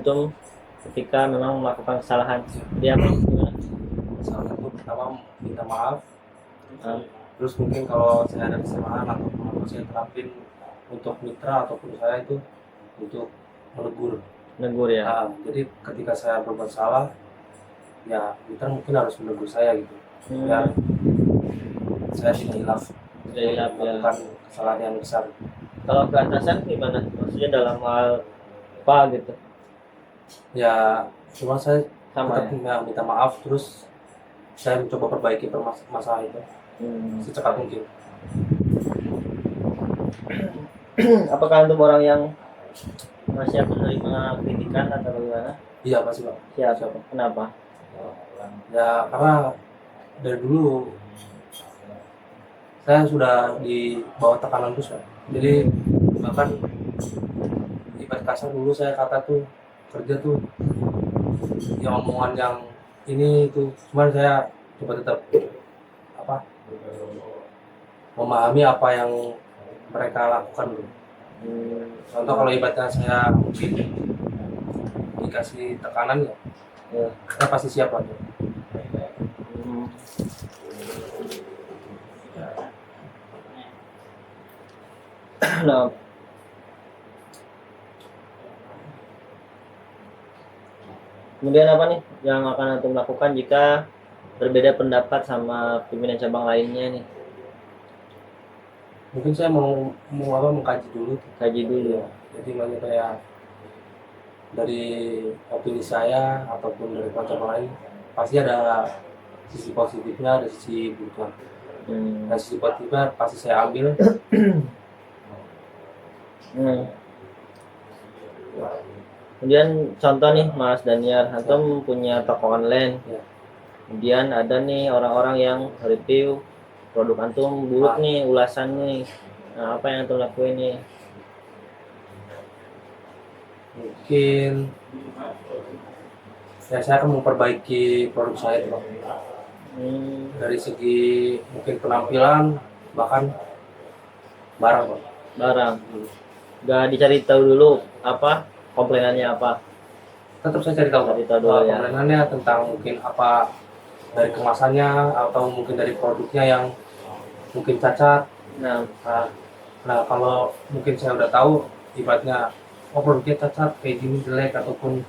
Itu ketika memang melakukan kesalahan dia apa gimana? Salah satu pertama minta maaf. Ah, Terus mungkin kalau saya ada kesalahan ataupun apa saya terapin untuk mitra ataupun saya itu untuk menegur. negur ya. Jadi ketika saya berbuat salah, ya mitra mungkin harus menegur saya gitu, biar saya tidak hilaf Tidak hilaf, ya. melakukan kesalahan yang besar. Kalau ke atasan gimana? Maksudnya dalam hal apa gitu? Ya cuma saya Sama tetap minta maaf, terus saya mencoba perbaiki masalah itu secepat mungkin. Apakah antum orang yang siap menerima kritikan atau bagaimana? Iya pasti Pak. Siap. Kenapa? Ya karena dari dulu saya sudah di bawah tekanan terus Pak. Jadi bahkan ibarat kasar dulu saya kata tuh kerja tuh yang omongan yang ini itu, cuman saya coba tetap apa memahami apa yang mereka lakukan dulu. Contoh kalau ibaratnya saya mungkin dikasih tekanan ya saya pasti siap aja. Nah, kemudian apa nih yang akan antum lakukan jika berbeda pendapat sama pimpinan cabang lainnya nih? Mungkin saya mau mengkaji dulu. Kaji dulu. Jadi makanya kayak dari opini saya ataupun dari cabang lain pasti ada sisi positifnya, ada sisi buruknya. Nah sisi positifnya pasti saya ambil. Kemudian contoh nih Mas Daniel, antum punya toko online. Kemudian ada nih orang-orang yang review produk antum buruk nih, ulasan nih. Nah, apa yang antum lakuin nih? Mungkin ya saya akan memperbaiki produk saya itu dari segi mungkin penampilan bahkan barang Pak. Barang. Gak dicari tahu dulu apa komplainannya apa? Tetap saya cari tahu dulu ya. komplainannya tentang mungkin apa dari kemasannya atau mungkin dari produknya yang mungkin cacat. Nah kalau mungkin saya udah tahu ibaratnya produknya cacat kayak gini, jelek ataupun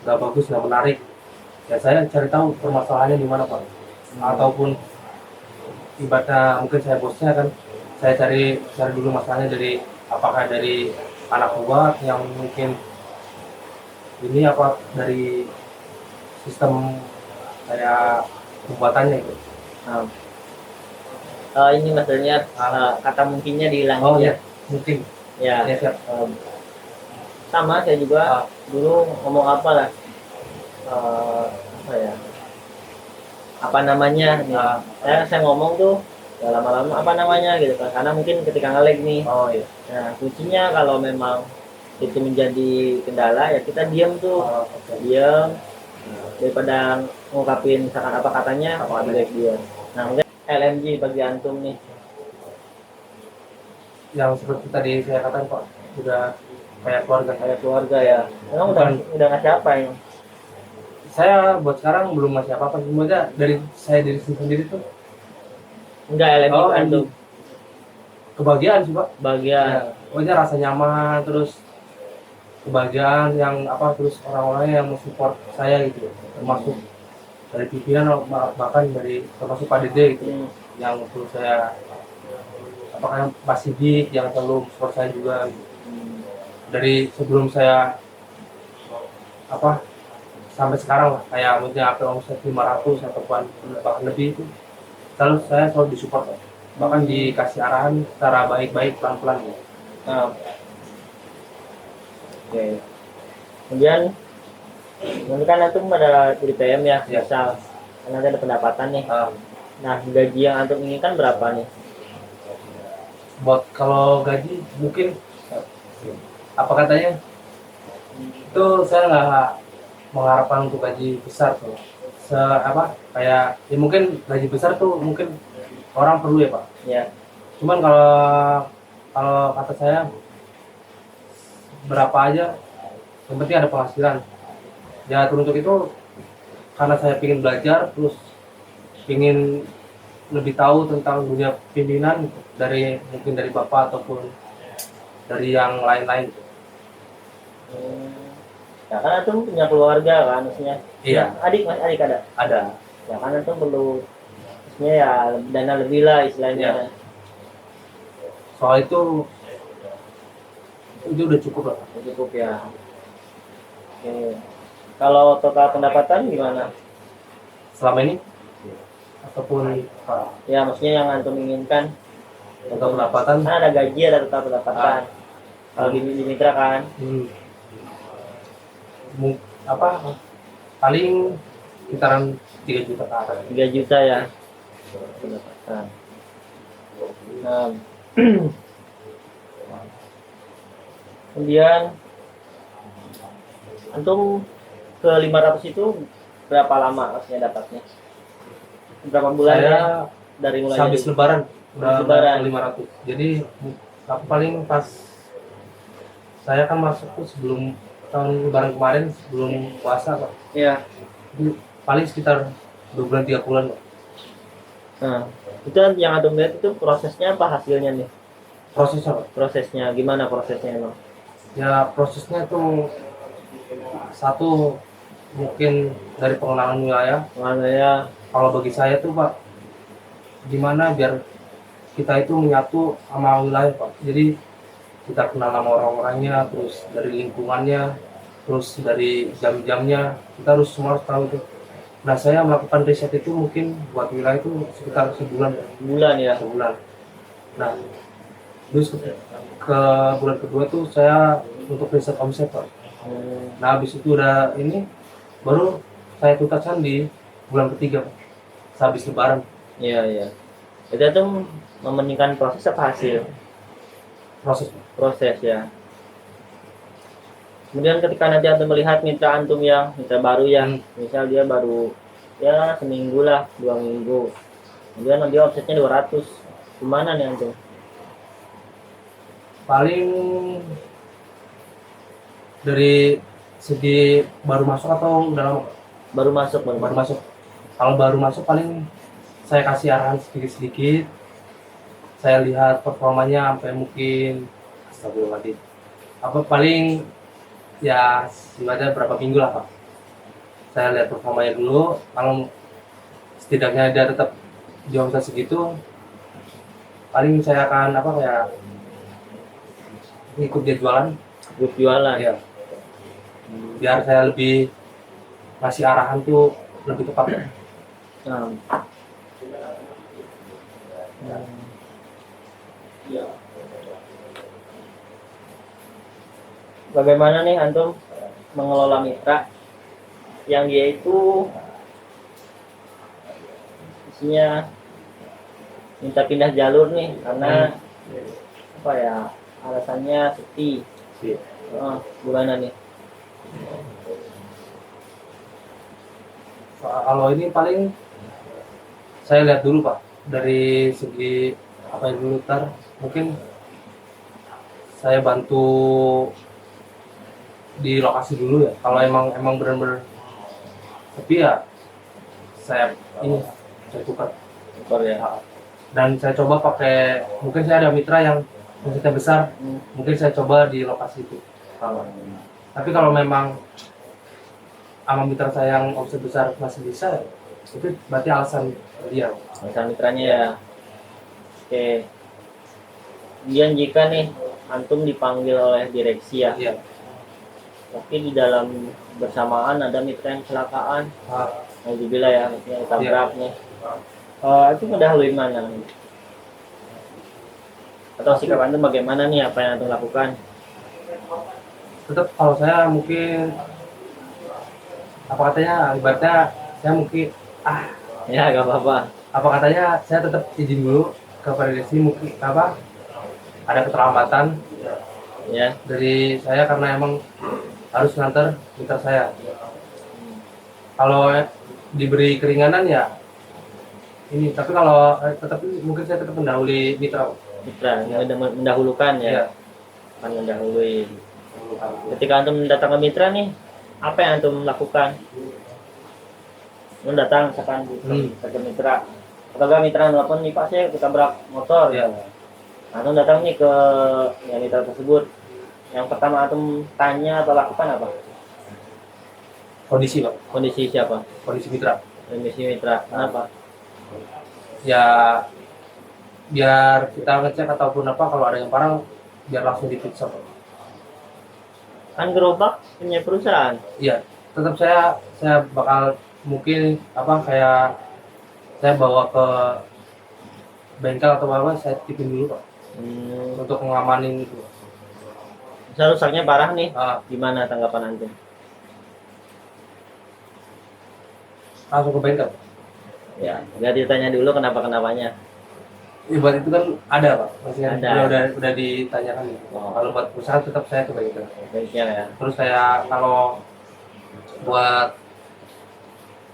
nggak bagus, nggak menarik, ya saya cari tahu permasalahannya di mana Pak. Ataupun ibaratnya mungkin saya bosnya kan, saya cari dulu masalahnya dari apakah dari anak buah yang mungkin ini apa dari sistem kayak pembuatannya itu. Ini Mas Daniel, kata mungkinnya dihilangin ya. Mungkin. Ya. Siap. Sama saya juga dulu ngomong apa lah, apa ya? Apa namanya? Saya ngomong tuh ya lama-lama apa namanya gitu kan, karena mungkin ketika nge-lag nih. Nah kuncinya kalau memang itu menjadi kendala ya kita diam tuh. Diam daripada ngungkapin misalkan apa katanya baik dia. Nah mungkin LMG bagi antum nih yang seperti tadi saya katakan Pak, udah kayak keluarga ya. Memang udah ngasih apa ya? Saya buat sekarang belum ngasih apa-apa, semuanya dari saya diri sendiri tuh. Enggak, LMG antum. Kebahagiaan sih Pak. Bagian. Ya, pokoknya rasa nyaman, terus kebahagiaan yang apa, terus orang-orangnya yang mensupport saya gitu, termasuk dari pimpinan bahkan dari termasuk Pak Dede gitu, yang terus saya apakah Pak Sidik yang selalu support saya juga gitu. Dari sebelum saya apa sampai sekarang lah, kayak mungkin apa omset 500 atau bahkan lebih itu saya selalu disupport, bahkan dikasih arahan secara baik-baik pelan-pelan gitu. Oke. Kemudian nanti kan antum ada di PM ya, misal nanti ada pendapatan nih. Nah gaji yang antum inginkan berapa nih? Buat kalau gaji mungkin apa katanya itu saya nggak mengharapkan untuk gaji besar tuh. Kayak ya mungkin gaji besar tuh mungkin orang perlu ya Pak. Ya. Cuman kalau kata saya berapa aja yang penting ada penghasilan. Ya teruntuk itu karena saya ingin belajar, terus ingin lebih tahu tentang dunia pimpinan dari mungkin dari bapak ataupun dari yang lain-lain. Ya kan antum punya keluarga kan, maksudnya. Iya. Adik mas, adik ada. Ada. Ya kan antum perlu, maksudnya ya dana lebih lah istilahnya. Iya. Soal itu udah cukup lah. Cukup ya. Oke. Kalau total pendapatan gimana? Selama ini ataupun Ya maksudnya yang antum inginkan. total pendapatan Kan ada gaji, ada total pendapatan. Kalau di mitra kan. Paling sekitaran 3 juta ke atas. 3 juta ya pendapatan. Nah, kemudian antum ke 500 itu berapa lama maksudnya dapatnya? Berapa bulan Saya ya? Dari mulai habis lebaran udah Lebaran. 500. Jadi aku paling pas saya kan masuk tuh sebelum tahun lebaran kemarin, sebelum puasa Pak. Iya. Itu paling sekitar 2 bulan 3 bulan Pak. Nah, itu yang antum lihat itu prosesnya apa hasilnya nih? Prosesnya Pak. Prosesnya gimana prosesnya emang? Ya prosesnya tuh satu mungkin dari pengenalan wilayah. Mana ya? Kalau bagi saya tuh Pak, gimana biar kita itu menyatu sama wilayah Pak. Jadi kita kenal sama orang-orangnya, terus dari lingkungannya, terus dari jam-jamnya, kita harus semua harus tahu itu. Nah saya melakukan riset itu mungkin buat wilayah itu sekitar sebulan. Bulan ya? Sebulan. Nah terus ke bulan kedua tuh saya untuk riset omset Pak. Nah habis itu udah ini baru saya tuntaskan di bulan ketiga Pak, sehabis lebaran. Iya iya. Jadi antum mementingkan proses apa hasil? Proses ya. Kemudian ketika nanti antum melihat mitra antum yang mitra baru ya, misal dia baru ya seminggu lah, 2 minggu, kemudian dia omsetnya 200, gimana nih antum? Paling dari segi baru masuk atau udah lama? Baru masuk. Baru masuk. Kalau baru masuk paling saya kasih arahan sedikit-sedikit. Saya lihat performanya sampai mungkin astagfirullahaladzim. Apa paling ya sebenarnya berapa minggu lah Pak. Saya lihat performanya dulu. Kalau setidaknya dia tetap di omset segitu, paling saya akan ikut dia jualan. Grup jualan. Ya. Biar saya lebih ngasih arahan tuh lebih tepat. Nah. Bagaimana nih antum mengelola mitra yang dia itu isinya minta pindah jalur nih karena apa ya alasannya sepi. Gimana nih? Kalau ini paling saya lihat dulu Pak dari segi apa yang dulu mungkin saya bantu di lokasi dulu ya. Kalau emang benar-benar sepi ya saya tukar ya. Dan saya coba pakai, mungkin saya ada mitra yang omsetnya besar, mungkin saya coba di lokasi itu. Tapi kalau memang sama mitra saya yang omset besar masih bisa, itu berarti alasan dia. Alasan mitranya ya. Oke. Kemudian jika nih antum dipanggil oleh direksi ya. Iya. Tapi di dalam bersamaan ada mitra yang kecelakaan. Alhamdulillah ya, maksudnya ditabrak nih. Itu mendahului mana? Atau sikap antum bagaimana nih, apa yang antum lakukan? Tetap kalau saya mungkin apa katanya, ibaratnya saya mungkin ya gak apa-apa. Apa katanya saya tetap izin dulu ke direksi, mungkin ada keterlambatan ya dari saya karena emang harus nganter mitra saya. Kalau diberi keringanan ya ini, tapi kalau tetap mungkin saya tetap mendahului mitra mendahulukan ya. Akan mendahului. Ketika antum datang ke mitra nih, apa yang antum lakukan? Antum datang misalkan ke mitra, atau enggak mitra nelfon nih Pak, saya ketabrak motor. Ya. Antum datang nih ke mitra tersebut. Yang pertama antum tanya atau lakukan apa? Kondisi Pak. Kondisi siapa? Kondisi mitra. Kondisi mitra. Kenapa? Ya biar kita ngecek ataupun apa, kalau ada yang parah biar langsung diperiksa Pak. Kan gerobak punya perusahaan. Iya, tetap saya bakal mungkin apa, kayak saya bawa ke bengkel atau apa, saya titipin dulu Pak. Untuk ngamanin itu. Misal rusaknya parah nih, Ah, gimana tanggapan antum? langsung ke bengkel. Ya, nggak ditanya dulu kenapanya. Buat itu kan ada Pak, maksudnya Ada. udah ditanyakan gitu. Kalau buat perusahaan tetap saya ke bengkel. Bengkel ya. Terus saya kalau buat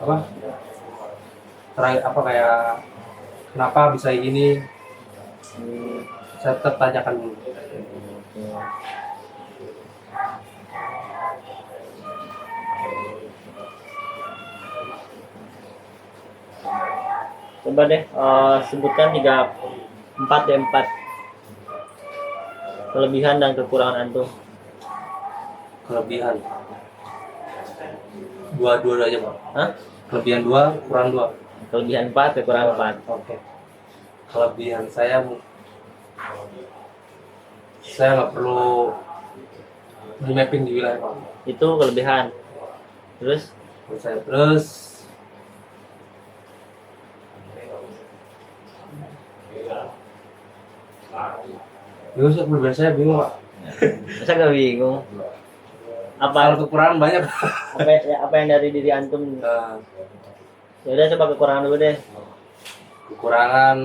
apa, terakhir apa, kayak kenapa bisa ini, saya tetap tanyakan dulu. Coba deh sebutkan 4 kelebihan dan kekurangan antum. Kelebihan dua aja Pak. Hah? Kelebihan 2, kurang 2. Kelebihan 4, kekurangan 4. Oke. Kelebihan saya nggak perlu di mapping di wilayah Pak. Itu kelebihan. Terus kelebihan saya bingung Pak. masa gak bingung? Kalau Apa kekurangan banyak. apa yang dari diri antum? Ya udah coba kekurangan dulu deh. Kekurangan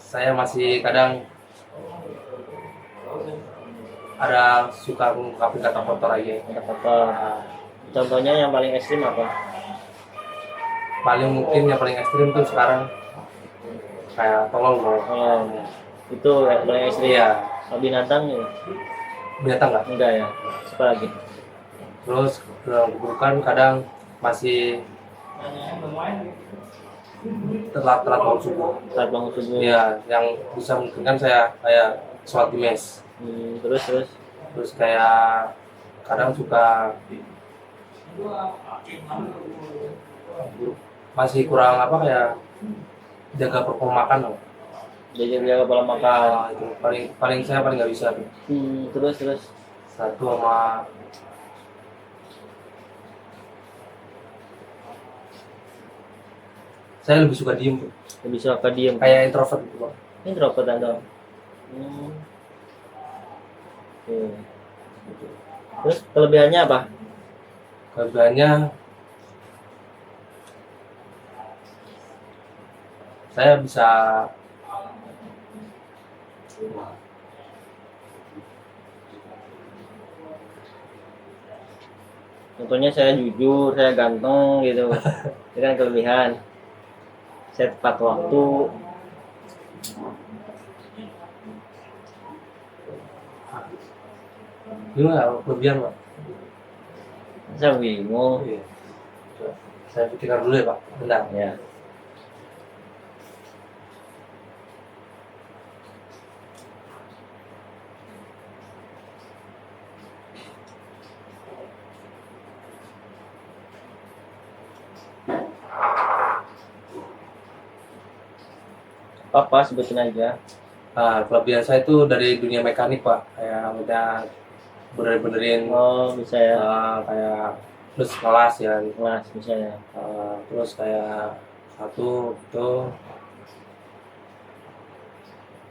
saya masih kadang ada suka mengungkapin kata kotor aja. Apa? Contohnya yang paling ekstrim apa? Paling mungkin yang paling ekstrim tuh sekarang kayak tolong dong. Oh, itu yang paling ekstrim. Iya. Kalau binatang ya? Binatang nggak? Enggak ya. Apa lagi? Terus keburukan kadang masih telat bangun subuh. Saat bangun subuh. Iya, yang bisa memungkinkan saya kayak sholat di mes. Terus Kayak kadang suka masih kurang apa, kayak jaga performa makan. jaga pola makan. Itu paling saya paling nggak bisa tuh. Terus Satu sama saya lebih suka diem tuh. lebih suka diem. Kayak introvert gitu Pak. Introvert atau? Oke. Terus kelebihannya apa? Kelebihannya saya bisa Contohnya saya jujur, saya ganteng gitu. Itu kan kelebihan. Saya tepat waktu. gimana kelebihan Pak? Saya bingung. Iya. Saya pikirkan dulu ya Pak. Bentar. Ya. Apa sebutin aja. Kelebihan saya itu dari dunia mekanik Pak. Kayak udah benerin Oh, bisa ya. kayak terus kelas ya. Kelas bisa ya. Terus kayak satu itu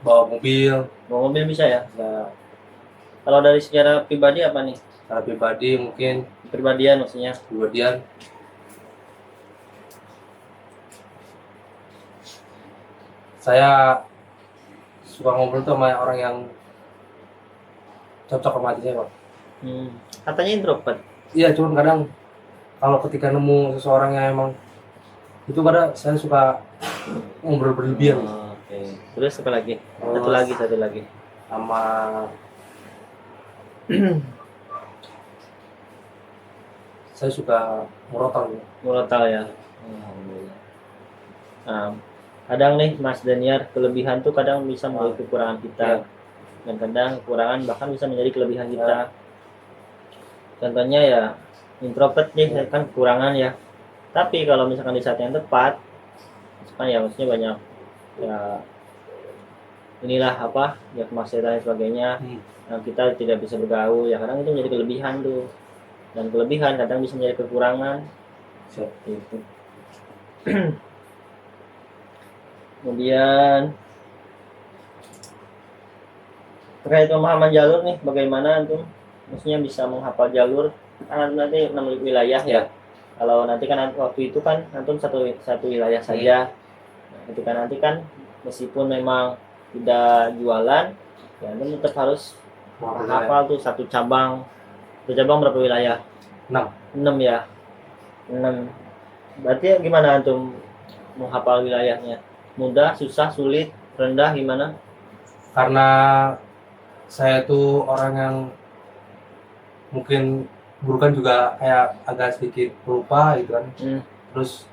bawa mobil. Bawa mobil bisa ya. Ya, Kalau dari secara pribadi apa nih? secara pribadi mungkin Kepribadian maksudnya. kemudian saya suka ngobrol tuh sama orang yang cocok sama hati saya Pak. Katanya introvert. Iya, cuman kadang kalau ketika nemu seseorang yang emang itu, kadang saya suka ngobrol berlebihan. Oke. Terus apa lagi? Satu lagi. sama saya suka murotal ya. Murotal ya. Alhamdulillah. Nah, kadang nih Mas Daniar, kelebihan tuh kadang bisa menjadi kekurangan kita. Ya. Dan kadang kekurangan bahkan bisa menjadi kelebihan kita. Contohnya ya introvert nih kan kekurangan ya. Tapi kalau misalkan di saat yang tepat, misalkan ya maksudnya banyak ya inilah apa ya kemaksiatan dan sebagainya, nah, kita tidak bisa bergaul ya kadang itu menjadi kelebihan tuh, dan kelebihan kadang bisa menjadi kekurangan gitu. Kemudian terkait pemahaman jalur nih, bagaimana tuh maksudnya bisa menghafal jalur kan nanti 6 wilayah ya. Kalau nanti kan waktu itu kan antum satu wilayah saja. Nah, ketika nanti kan meskipun memang tidak jualan, ya antum tetap harus menghafal tuh satu cabang berapa wilayah? 6 ya. 6. Berarti gimana antum menghafal wilayahnya? Mudah, susah, sulit, rendah gimana? Karena saya tuh orang yang mungkin bukan juga kayak agak sedikit pelupa gitu kan. Terus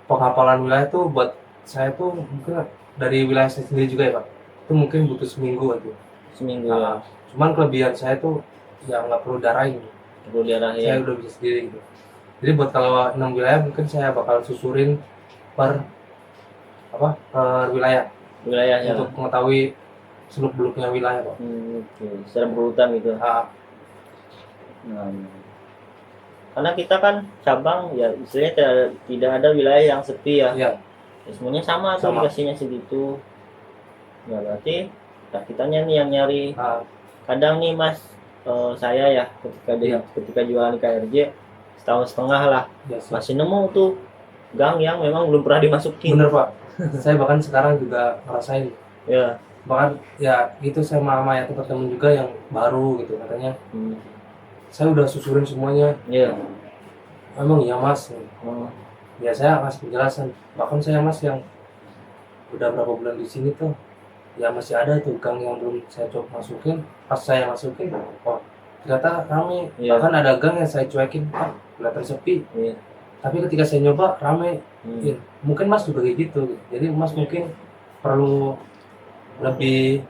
penghafalan wilayah tuh buat saya tuh mungkin dari wilayah saya sendiri juga ya Pak. Itu mungkin butuh seminggu aja. Seminggu ya. Cuman kelebihan saya tuh ya nggak perlu darahin. Perlu diarahin. Saya udah bisa sendiri gitu. Jadi buat kalau 6 wilayah mungkin saya bakal susurin per wilayah. Wilayahnya. Untuk mengetahui seluk beluknya wilayah Pak. Oke. Secara berurutan gitu. Nah, karena kita kan cabang ya istilahnya tidak ada wilayah yang sepi ya. Iya. Ya, semuanya sama tuh dikasihnya segitu. Ya berarti nah kitanya nih yang nyari. Kadang nih Mas, saya ya ketika jualan KRJ setahun setengah lah, masih nemu tuh gang yang memang belum pernah dimasukin. Bener Pak. Saya bahkan sekarang juga ngerasain. Ya. Bahkan ya itu saya sama ya teman juga yang baru gitu katanya. Saya udah susurin semuanya. Iya. Emang iya Mas. Ya saya ngasih penjelasan. Bahkan saya Mas yang udah berapa bulan di sini tuh, ya masih ada tuh gang yang belum saya coba masukin. Pas saya masukin, oh ternyata rame. Bahkan ada gang yang saya cuekin, kelihatan sepi. Tapi ketika saya nyoba rame. Ya, mungkin Mas juga kayak gitu. Jadi Mas mungkin perlu lebih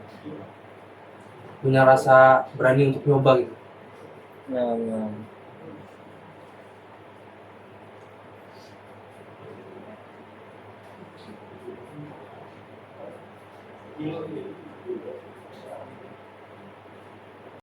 punya rasa berani untuk nyoba gitu. Nah.